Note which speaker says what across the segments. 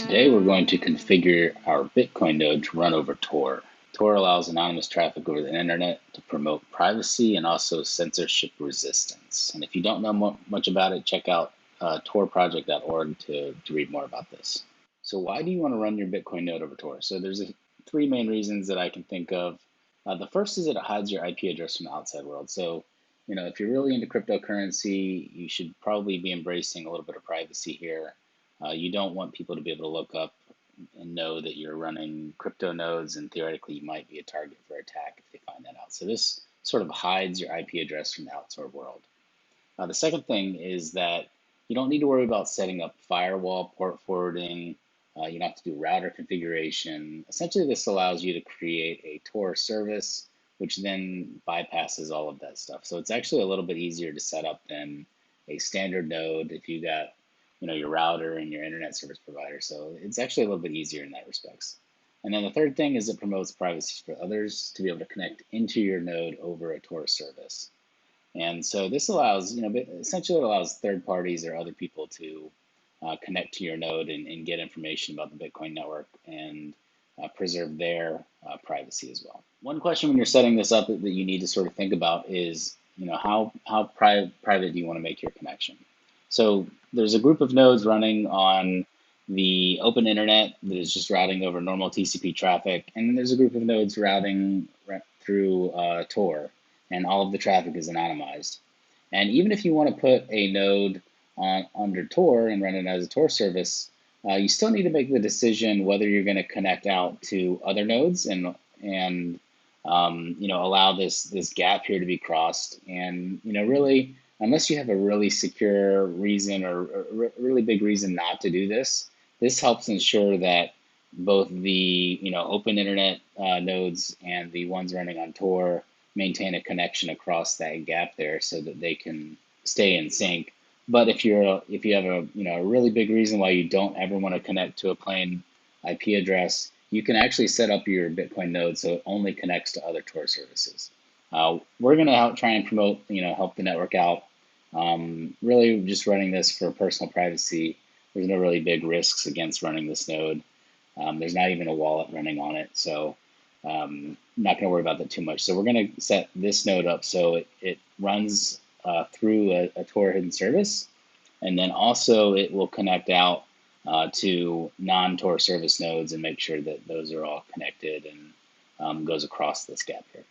Speaker 1: Today we're going to configure our Bitcoin node to run over Tor. Tor allows anonymous traffic over the internet to promote privacy and also censorship resistance. And if you don't know much about it, check out torproject.org to read more about this. So why do you want to run your Bitcoin node over Tor? So there's three main reasons that I can think of. The first is that it hides your IP address from the outside world. So, if you're really into cryptocurrency, you should probably be embracing a little bit of privacy here. You don't want people to be able to look up and know that you're running crypto nodes, and theoretically you might be a target for attack if they find that out. So this sort of hides your IP address from the outside world. The second thing is that you don't need to worry about setting up firewall, port forwarding. You don't have to do router configuration. Essentially, this allows you to create a Tor service, which then bypasses all of that stuff. So it's actually a little bit easier to set up than a standard node if you got your router and your internet service provider. So it's actually a little bit easier in that respects. And then the third thing is it promotes privacy for others to be able to connect into your node over a Tor service. And so this allows, essentially it allows third parties or other people to connect to your node and get information about the Bitcoin network and preserve their privacy as well. One question when you're setting this up that you need to sort of think about is, how private do you want to make your connection? So there's a group of nodes running on the open internet that is just routing over normal TCP traffic, and then there's a group of nodes routing through Tor, and all of the traffic is anonymized. And even if you want to put a node under Tor and run it as a Tor service, you still need to make the decision whether you're going to connect out to other nodes and allow this gap here to be crossed. And really, unless you have a really secure reason or a really big reason not to do this, this helps ensure that both the open internet nodes and the ones running on Tor maintain a connection across that gap there, so that they can stay in sync. But if you have a really big reason why you don't ever want to connect to a plain IP address, you can actually set up your Bitcoin node so it only connects to other Tor services. We're going to try and promote, help the network out. Really just running this for personal privacy. There's no really big risks against running this node. There's not even a wallet running on it, so not going to worry about that too much. So we're going to set this node up so it runs through a Tor hidden service, and then also it will connect out to non-Tor service nodes and make sure that those are all connected and goes across this gap here.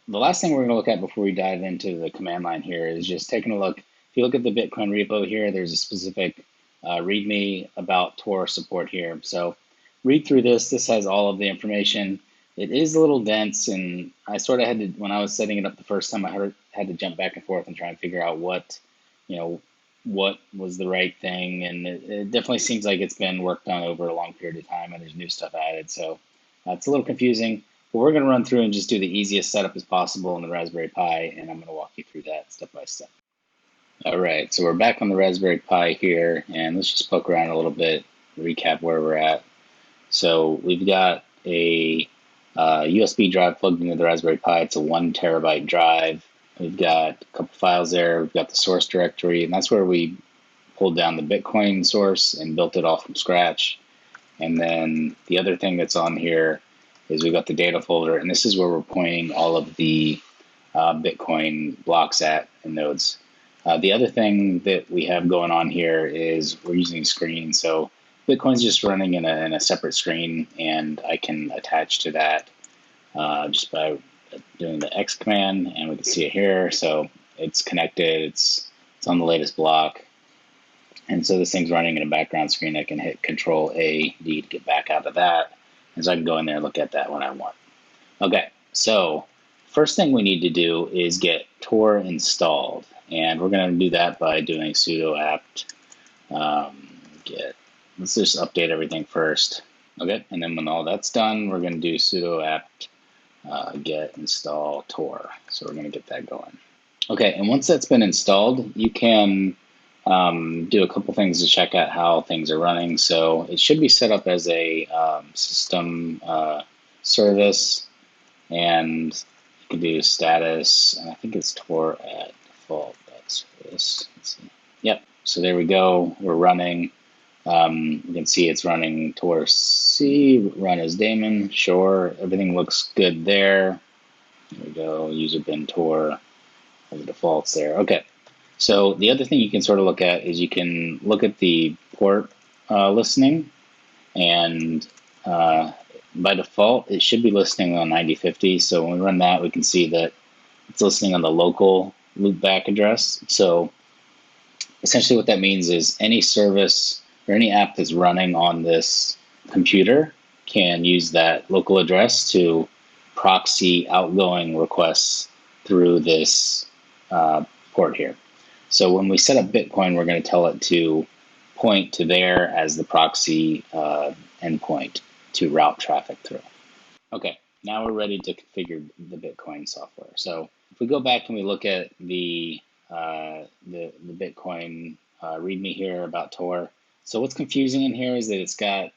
Speaker 1: The last thing we're going to look at before we dive into the command line here is just taking a look. If you look at the Bitcoin repo here, there's a specific README about Tor support here. So read through this. This has all of the information. It is a little dense, and I sort of had to, when I was setting it up the first time, I had to jump back and forth and try and figure out what was the right thing. And it definitely seems like it's been worked on over a long period of time, and there's new stuff added. So it's a little confusing. But we're going to run through and just do the easiest setup as possible in the Raspberry Pi, and I'm going to walk you through that step by step. All right, so we're back on the Raspberry Pi here, and let's just poke around a little bit, recap where we're at. So we've got a USB drive plugged into the Raspberry Pi. It's a 1 terabyte drive. We've got a couple files there. We've got the source directory, and that's where we pulled down the Bitcoin source and built it all from scratch. And then the other thing that's on here is we've got the data folder, and this is where we're pointing all of the Bitcoin blocks at and nodes. The other thing that we have going on here is we're using a screen. So Bitcoin's just running in a separate screen, and I can attach to that just by doing the X command, and we can see it here. So it's connected, it's on the latest block. And so this thing's running in a background screen. I can hit Control-A-D to get back out of that. And so I can go in there and look at that when I want. Okay, so first thing we need to do is get Tor installed. And we're going to do that by doing sudo apt get. Let's just update everything first. Okay, and then when all that's done, we're going to do sudo apt get install Tor. So we're going to get that going. Okay, and once that's been installed, you can do a couple things to check out how things are running. So it should be set up as a system service, and you can do status, and I think it's Tor at default. That's this. Let's see. Yep. So there we go. We're running. You can see it's running Tor CC, run as daemon, sure, everything looks good there. There we go, user bin Tor, all the defaults there. Okay, so the other thing you can sort of look at is you can look at the port listening, and by default, it should be listening on 9050. So when we run that, we can see that it's listening on the local loopback address. So essentially what that means is any service or any app that's running on this computer can use that local address to proxy outgoing requests through this port here. So when we set up Bitcoin, we're going to tell it to point to there as the proxy endpoint to route traffic through. Okay, now we're ready to configure the Bitcoin software. So if we go back and we look at the Bitcoin README here about Tor. So what's confusing in here is that it's got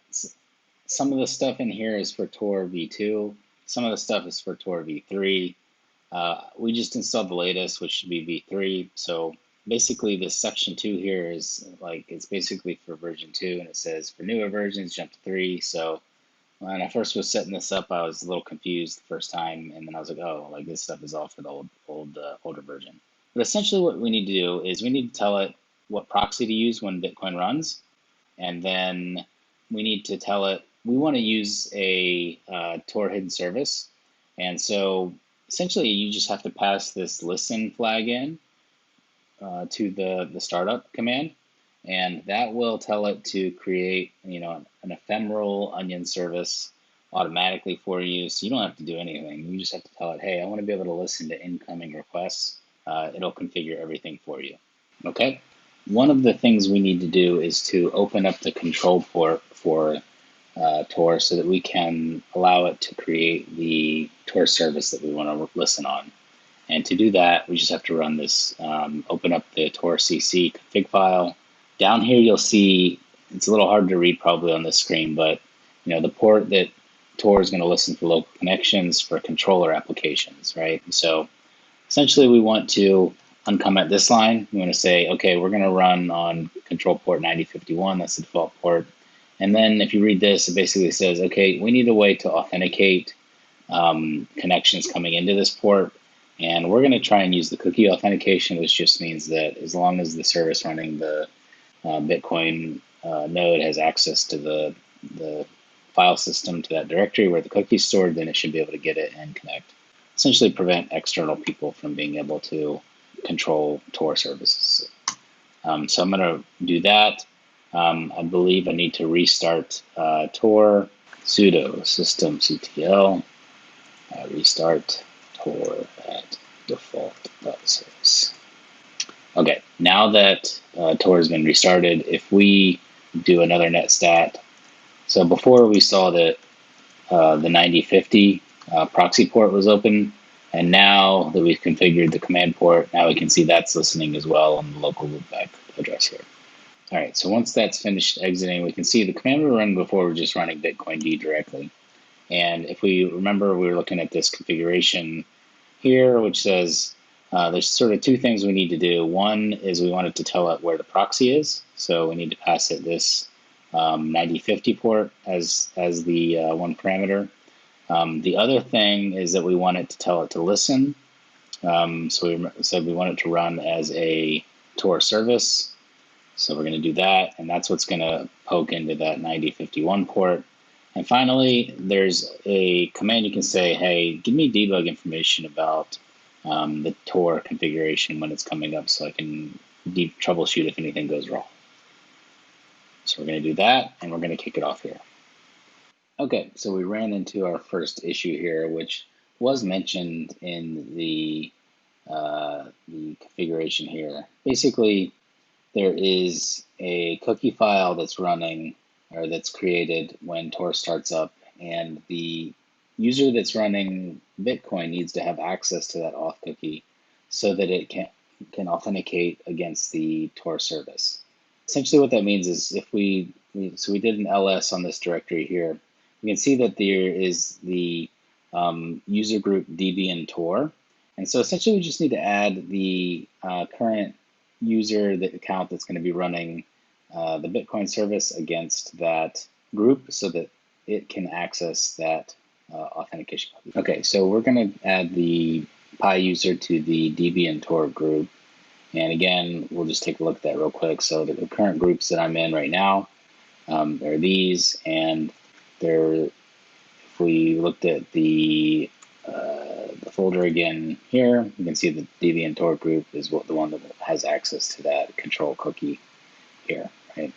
Speaker 1: some of the stuff in here is for Tor v2, some of the stuff is for Tor v3. We just installed the latest, which should be v3. So basically, this section 2 here is like it's basically for version 2, and it says for newer versions jump to 3. So when I first was setting this up, I was a little confused the first time, and then I was like, oh, like this stuff is all for the older version. But essentially what we need to do is we need to tell it what proxy to use when Bitcoin runs, and then we need to tell it we want to use a Tor hidden service, and so essentially you just have to pass this listen flag in to the startup command, and that will tell it to create, an ephemeral onion service automatically for you. So you don't have to do anything. You just have to tell it, hey, I want to be able to listen to incoming requests. It'll configure everything for you. Okay. One of the things we need to do is to open up the control port for Tor so that we can allow it to create the Tor service that we want to listen on. And to do that, we just have to run this, open up the Tor CC config file. Down here, you'll see, it's a little hard to read probably on this screen, but the port that Tor is going to listen for local connections for controller applications, right? So essentially we want to uncomment this line. We want to say, okay, we're going to run on control port 9051, that's the default port. And then if you read this, it basically says, okay, we need a way to authenticate connections coming into this port. And we're going to try and use the cookie authentication, which just means that as long as the service running the Bitcoin node has access to the file system to that directory where the cookie is stored, then it should be able to get it and connect. Essentially prevent external people from being able to control Tor services. So I'm going to do that. I believe I need to restart Tor, sudo systemctl, restart Tor at default.service. Okay, now that Tor has been restarted, if we do another netstat, so before we saw that the 9050 proxy port was open, and now that we've configured the command port, now we can see that's listening as well on the local loopback address here. All right, so once that's finished exiting, we can see the command we were running before, we're just running Bitcoin D directly. And if we remember, we were looking at this configuration here, which says there's sort of two things we need to do. One is we wanted to tell it where the proxy is. So we need to pass it this 9050 port as the one parameter. The other thing is that we want it to tell it to listen. So we said we want it to run as a Tor service. So we're going to do that, and that's what's going to poke into that 9051 port. And finally, there's a command you can say, hey, give me debug information about the Tor configuration when it's coming up so I can troubleshoot if anything goes wrong. So we're going to do that, and we're going to kick it off here. Okay, so we ran into our first issue here, which was mentioned in the configuration here. Basically, there is a cookie file that's running or that's created when Tor starts up, and the user that's running Bitcoin needs to have access to that auth cookie so that it can authenticate against the Tor service. Essentially what that means is if we did an ls on this directory here, we can see that there is the user group deviantart, and so essentially we just need to add the current user, the account that's going to be running the Bitcoin service against that group so that it can access that authentication cookie. Okay, so we're going to add the Pi user to the deviantart group. And again, we'll just take a look at that real quick. So the current groups that I'm in right now, are these, and if we looked at the folder again here, you can see the deviantart group is the one that has access to that control cookie here, right?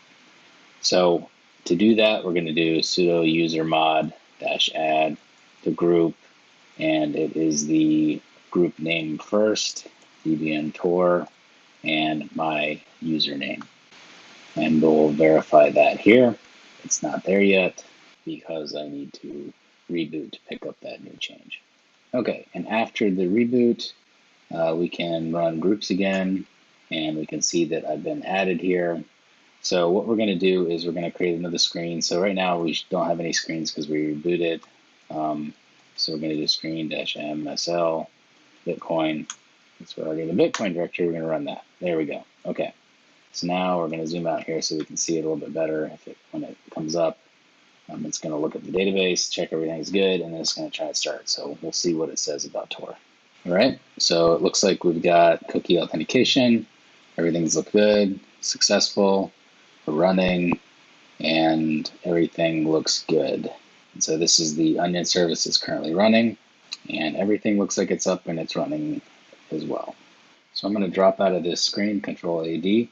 Speaker 1: So to do that, we're going to do sudo user mod -add the group, and it is the group name first, deviantart, and my username. And we'll verify that here. It's not there yet because I need to reboot to pick up that new change. Okay, and after the reboot, we can run groups again, and we can see that I've been added here. So what we're going to do is we're going to create another screen. So right now we don't have any screens because we rebooted. So we're going to do screen-msl Bitcoin. Since we're already in the Bitcoin directory, we're going to run that. There we go. Okay. So now we're going to zoom out here so we can see it a little bit better. When it comes up, it's going to look at the database, check everything's good, and then it's going to try to start. So we'll see what it says about Tor. All right, so it looks like we've got cookie authentication. Everything's looked good, successful, we're running, and everything looks good. And so this is the Onion service is currently running, and everything looks like it's up and it's running as well. So I'm going to drop out of this screen, Control-AD.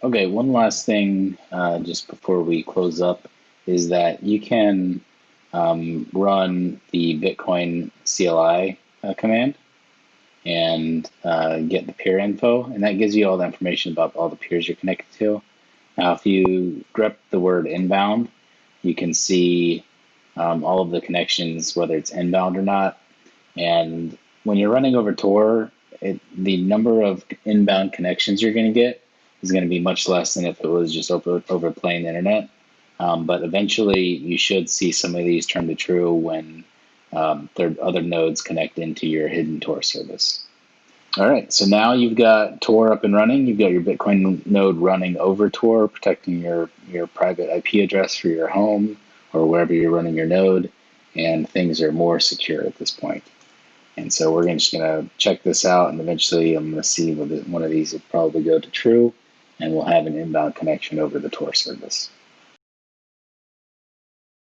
Speaker 1: Okay, one last thing just before we close up is that you can run the Bitcoin CLI command and get the peer info, and that gives you all the information about all the peers you're connected to. Now, if you grep the word inbound, you can see all of the connections, whether it's inbound or not. And when you're running over Tor, the number of inbound connections you're going to get is going to be much less than if it was just over plain internet. But eventually, you should see some of these turn to true when other nodes connect into your hidden Tor service. All right, so now you've got Tor up and running. You've got your Bitcoin node running over Tor, protecting your private IP address for your home or wherever you're running your node, and things are more secure at this point. And so we're just going to check this out, and eventually I'm going to see whether one of these will probably go to true, and we'll have an inbound connection over the Tor service.